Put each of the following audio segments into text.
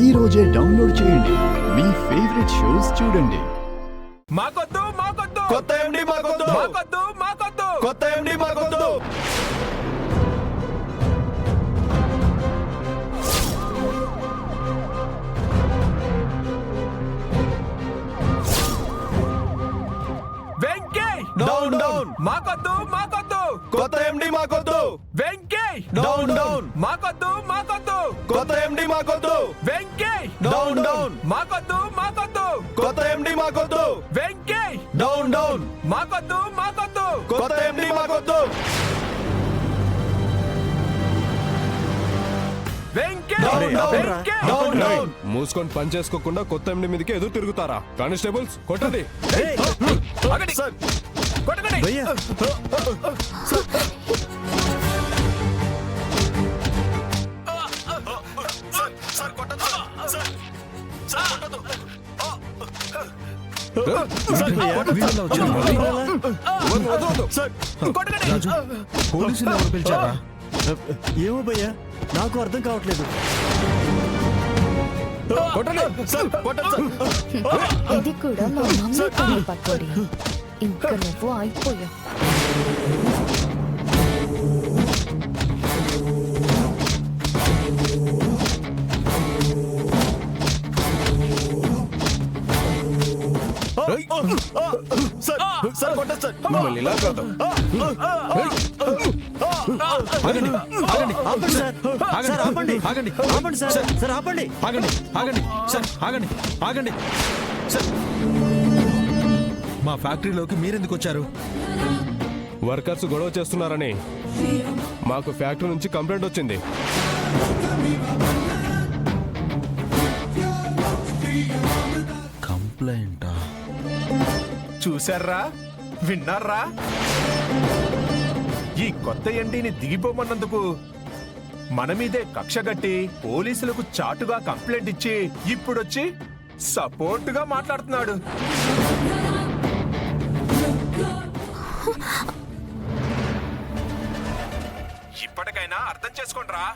ఈ రోజే డౌన్లోడ్ చేయండి. మీ ఫేవరెట్ షోస్ చూడండి. మాకొద్దు మాకొద్దు కొత్త ఎండి మాకొద్దు మాకొద్దు మాకొద్దు కొత్త ఎండి మాకొద్దు. వెంకీ డౌన్ డౌన్ మాకొద్దు మాకొద్దు కొత్త ఎండి మాకొద్దు. వెంకీ డౌన్ డౌన్ మాకొద్దు మాకొద్దు కొత్త ఎండి మాకొద్దు. వెంకీ డౌన్ డౌన్ మాకొద్దు మాకొద్దు కొత్త ఎండి మాకొద్దు. వెంకీ డౌన్ డౌన్ మాకొద్దు మాకొద్దు కొత్త ఎండి మాకొద్దు. Venky down down Venky down down. మూసుకొని పని చేసుకోకుండా కొత్త ఎండి మీదకి ఎదురు తిరుగుతారా? కానిస్టేబుల్స్ కొట్టండి. ఆగండి. సార్ కొట్టకండి. సార్ కొట్టదు సార్. సార్ కొట్టదు. సార్ కొట్టకండి. పోలీసులు ఎవరు పిలిచారా? ఏమో భయ్యా, నాకు అర్థం కావట్లేదు. కొట్టండి సార్ కొట్టదు సార్. ఇది కూడా మా మమ్మీ పని పట్టుకోడి. ఇంకా నువ్వు అయిపోయావు. సార్ సార్ కొట్టదు సార్. మిమ్మల్ని ఇలా కాదు. ఆగండి, ఆగండి, ఆపండి సార్. సార్ ఆపండి, ఆగండి, ఆపండి సార్. సార్ ఆపండి, ఆగండి, ఆగండి, సార్ ఆగండి, ఆగండి. సార్ మా ఫ్యాక్టరీలోకి మీరెందుకు వచ్చారు? వర్కర్స్ గొడవ చేస్తున్నారని మాకు ఫ్యాక్టరీ నుంచి కంప్లైంట్ వచ్చింది. కంప్లైంటా? చూశారా, విన్నారా? ఈ కొత్త ఎండీని దిగిపోమన్నందుకు మన మీదే కక్షగట్టి పోలీసులకు చాటుగా కంప్లైంట్ ఇచ్చి ఇప్పుడొచ్చి సపోర్ట్ గా మాట్లాడుతున్నాడు. ఇప్పటికైనా అర్థం చేసుకోండిరా.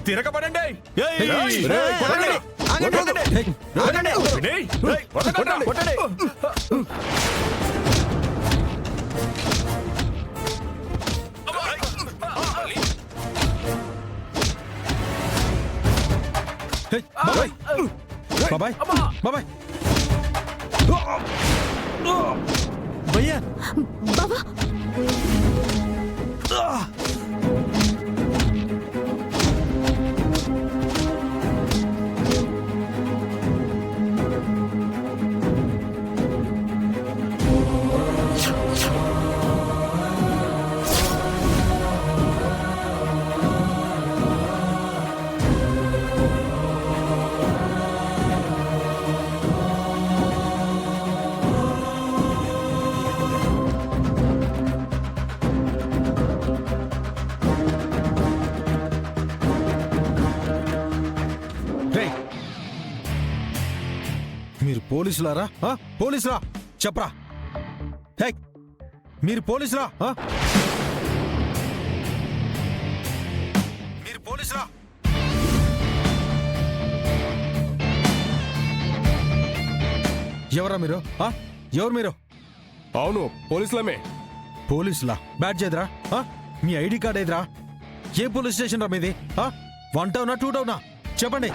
తిరగబడండి. ఏయ్! రేయ్, కొట్టండి. ఆగండి, కొట్టండి. ఆగండి. వినయ్, కొట్టకండి. కొట్టండి. బాబాయ్, బాబాయ్, బాబాయ్, భయ్యా, బావా, రేయ్, మీరు పోలీసులారా? పోలీసులా? చెప్పరా. హే, మీరు పోలీసులా? మీరు పోలీసులా? ఎవరా మీరు? ఎవరు మీరు? అవును, పోలీసులమే. పోలీసులా? బ్యాడ్జ్ ఏదిరా? మీ ఐడి కార్డ్ ఏదిరా? ఏ పోలీస్ స్టేషన్ రా మీది? 1 టౌనా 2 టౌనా? చెప్పండి.